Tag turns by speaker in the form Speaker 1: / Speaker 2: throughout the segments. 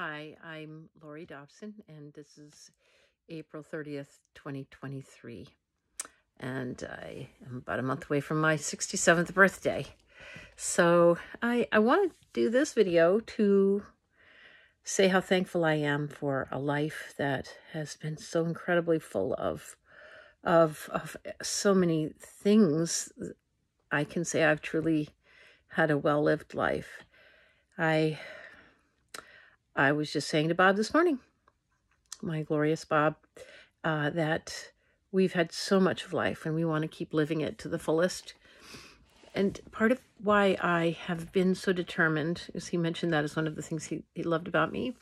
Speaker 1: Hi, I'm Laurie Dobson, and this is April 30th, 2023. And I am about a month away from my 67th birthday. So I want to do this video to say how thankful I am for a life that has been so incredibly full of so many things. I can say I've truly had a well-lived life. I was just saying to Bob this morning, my glorious Bob, that we've had so much of life and we want to keep living it to the fullest. And part of why I have been so determined, as he mentioned that as one of the things he loved about me,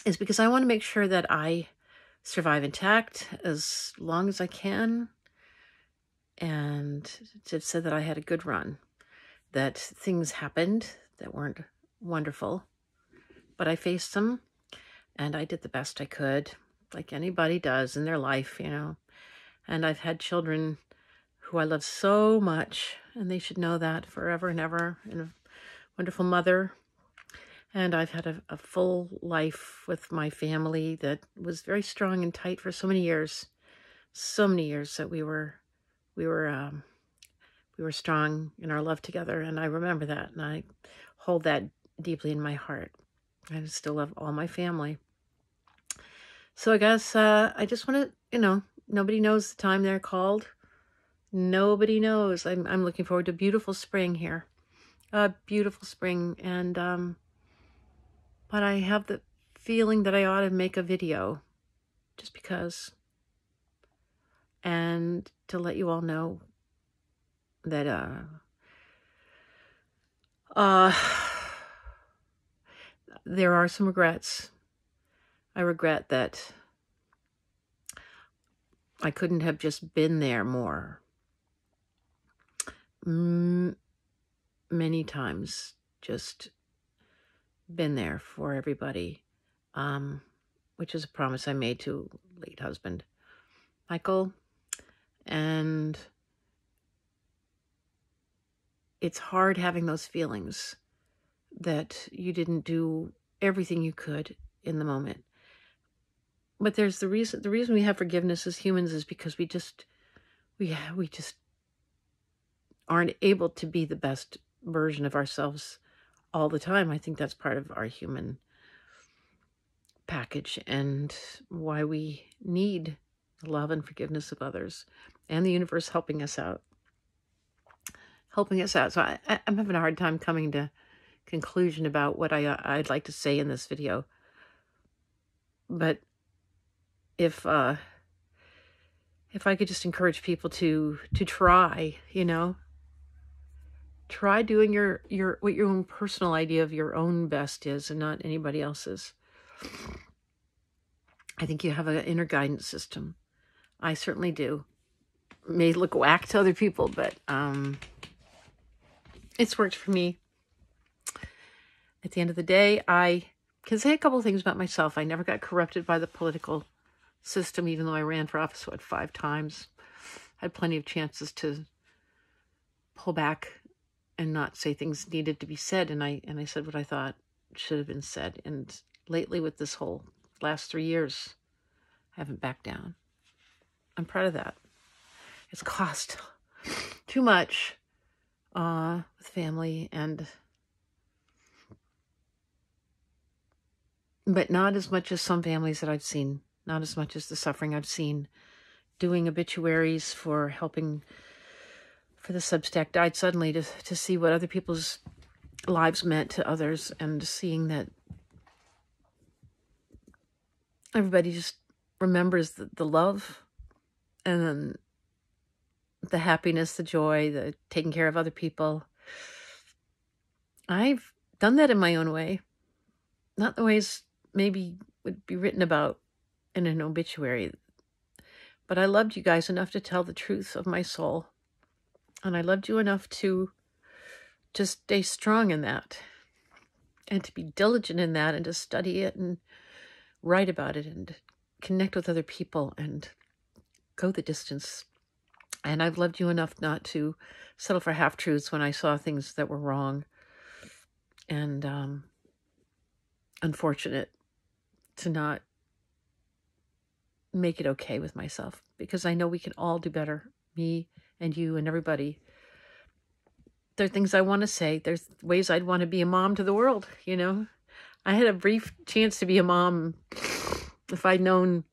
Speaker 1: is because I want to make sure that I survive intact as long as I can, and to say that I had a good run, that things happened that weren't wonderful, but I faced them and I did the best I could, like anybody does in their life, and I've had children who I love so much, and they should know that forever and ever, and a wonderful mother. And I've had a full life with my family that was very strong and tight for so many years that we were strong in our love together. And I remember that, and I hold that deeply in my heart. I still love all my family. So I guess I just want to, nobody knows the time they're called. Nobody knows. I'm looking forward to a beautiful spring here. A beautiful spring. And but I have the feeling that I ought to make a video just because. And to let you all know that there are some regrets. I regret that I couldn't have just been there more. Many times, just been there for everybody, which is a promise I made to late husband, Michael. And it's hard having those feelings that you didn't do everything you could in the moment. But there's the reason we have forgiveness as humans is because we just aren't able to be the best version of ourselves all the time. I think that's part of our human package and why we need the love and forgiveness of others and the universe helping us out. So I'm having a hard time coming to conclusion about what I'd like to say in this video. But if I could just encourage people to try, try doing what your own personal idea of your own best is and not anybody else's. I think you have an inner guidance system. I certainly do. It may look whack to other people, but it's worked for me. At the end of the day, I can say a couple of things about myself. I never got corrupted by the political system, even though I ran for office, 5 times. I had plenty of chances to pull back and not say things needed to be said, and I said what I thought should have been said. And lately, with this whole last 3 years, I haven't backed down. I'm proud of that. It's cost too much with family, but not as much as some families that I've seen. Not as much as the suffering I've seen doing obituaries for helping for the Substack Died Suddenly, to see what other people's lives meant to others, and seeing that everybody just remembers the love and then the happiness, the joy, the taking care of other people. I've done that in my own way. Not the ways maybe would be written about in an obituary. But I loved you guys enough to tell the truth of my soul. And I loved you enough to just stay strong in that. And to be diligent in that, and to study it and write about it and connect with other people and go the distance. And I've loved you enough not to settle for half-truths when I saw things that were wrong. And unfortunate to not make it okay with myself, because I know we can all do better, me and you and everybody. There are things I want to say. There's ways I'd want to be a mom to the world, you know. I had a brief chance to be a mom. If I'd known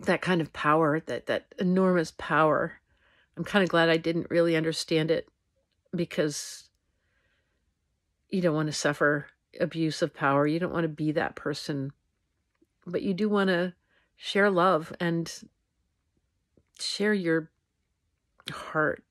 Speaker 1: that kind of power, that enormous power, I'm kind of glad I didn't really understand it, because you don't want to suffer abuse of power. You don't want to be that person, but you do want to share love and share your heart.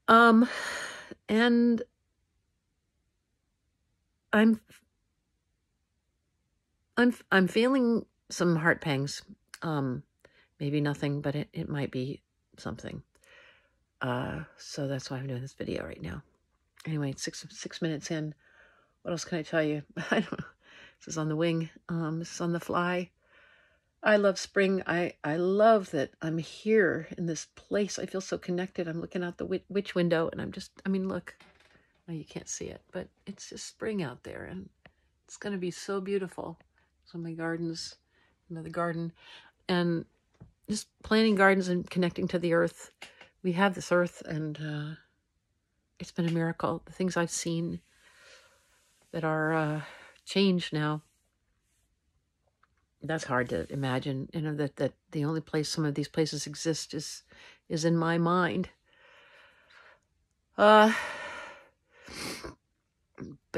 Speaker 1: And I'm feeling some heart pangs. Maybe nothing, but it might be something. So that's why I'm doing this video right now. Anyway, it's six minutes in. What else can I tell you? I don't know. This is on the wing. This is on the fly. I love spring. I love that I'm here in this place. I feel so connected. I'm looking out the witch window, and look. Oh, you can't see it, but it's just spring out there, and it's going to be so beautiful. So my gardens, another garden, and just planting gardens and connecting to the earth. We have this earth, and it's been a miracle. The things I've seen that are changed now. That's hard to imagine, you know, that the only place some of these places exist is in my mind. But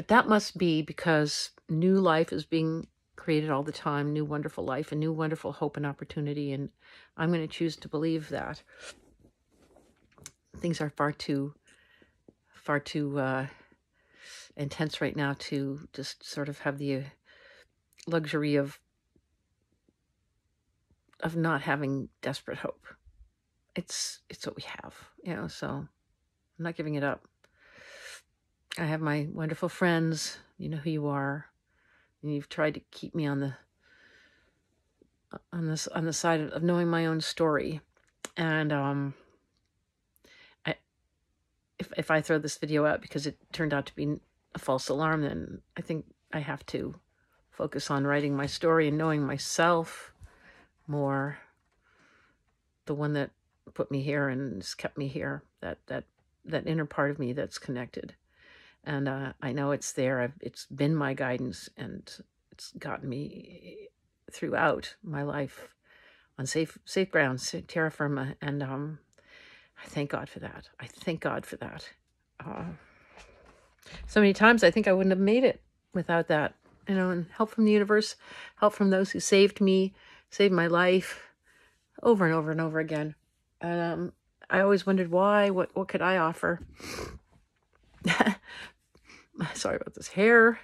Speaker 1: that must be because new life is being created all the time, new wonderful life, and new wonderful hope and opportunity, and I'm going to choose to believe that. Things are far too intense right now to just sort of have the luxury of not having desperate hope. It's what we have, you know, so I'm not giving it up. I have my wonderful friends, you know who you are, and you've tried to keep me on the side of knowing my own story. And if I throw this video out because it turned out to be a false alarm, then I think I have to focus on writing my story and knowing myself more, the one that put me here and has kept me here, that inner part of me that's connected. And I know it's there. It's been my guidance, and it's gotten me throughout my life on safe grounds, terra firma. And I thank God for that. I thank God for that. So many times I think I wouldn't have made it without that, you know, and help from the universe, help from those who saved me, saved my life over and over and over again. And I always wondered why, what could I offer? Sorry about this hair.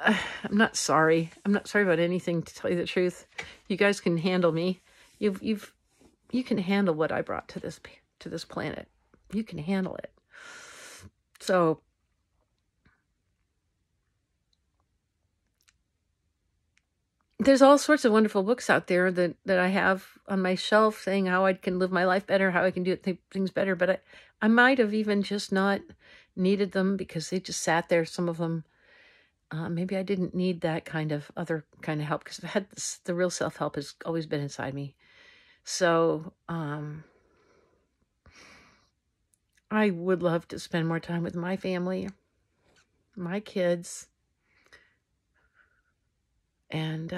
Speaker 1: I'm not sorry. I'm not sorry about anything, to tell you the truth. You guys can handle me. You can handle what I brought to this planet. You can handle it. So there's all sorts of wonderful books out there that I have on my shelf saying how I can live my life better, how I can do things better. But I might have even just not needed them because they just sat there, some of them. Maybe I didn't need that other kind of help, because I've had the real self-help has always been inside me. So I would love to spend more time with my family, my kids, and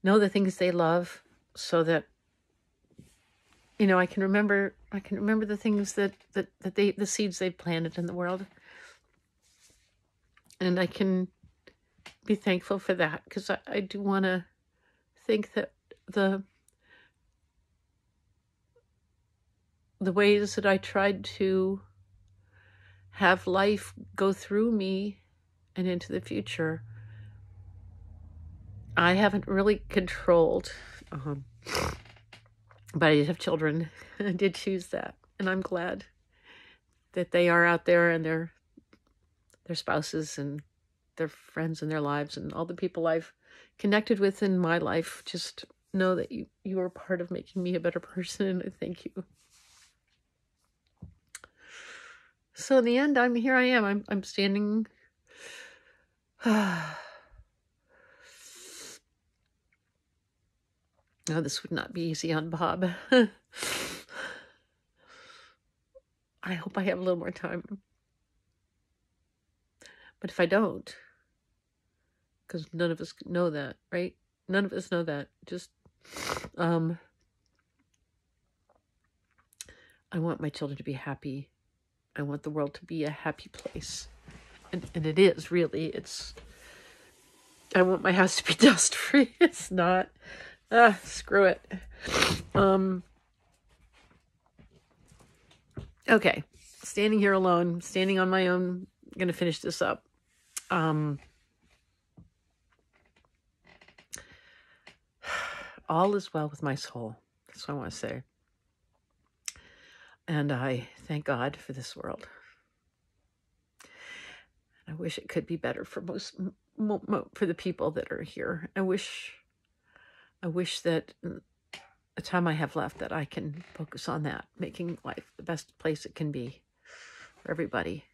Speaker 1: know the things they love, so that, you know, I can remember the things that the seeds they've planted in the world, and I can be thankful for that, because I do want to think that the ways that I tried to have life go through me and into the future, I haven't really controlled. But I did have children. I did choose that. And I'm glad that they are out there, and their spouses and their friends and their lives, and all the people I've connected with in my life. Just know that you are part of making me a better person, and I thank you. So in the end, I'm standing No, this would not be easy on Bob. I hope I have a little more time. But if I don't, because none of us know that, right? None of us know that. Just, I want my children to be happy. I want the world to be a happy place. And it is, really. I want my house to be dust free. It's not. Screw it. Okay. Standing here alone, standing on my own, I'm going to finish this up. All is well with my soul. That's what I want to say. And I thank God for this world. I wish it could be better for for the people that are here. I wish that the time I have left that I can focus on that, making life the best place it can be for everybody.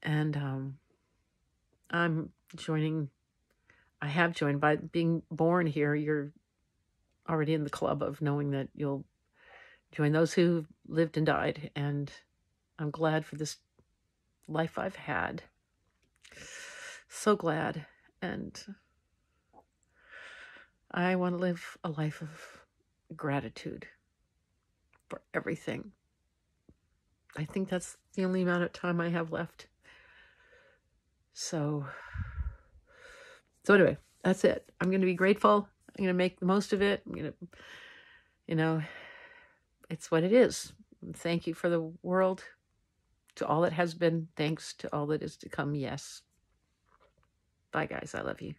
Speaker 1: And I have joined by being born here. You're already in the club of knowing that you'll join those who lived and died. And I'm glad for this life I've had. So glad. And I want to live a life of gratitude for everything. I think that's the only amount of time I have left. So anyway, that's it. I'm going to be grateful. I'm going to make the most of it. I'm going to, it's what it is. Thank you for the world, to all that has been. Thanks to all that is to come. Yes. Bye, guys. I love you.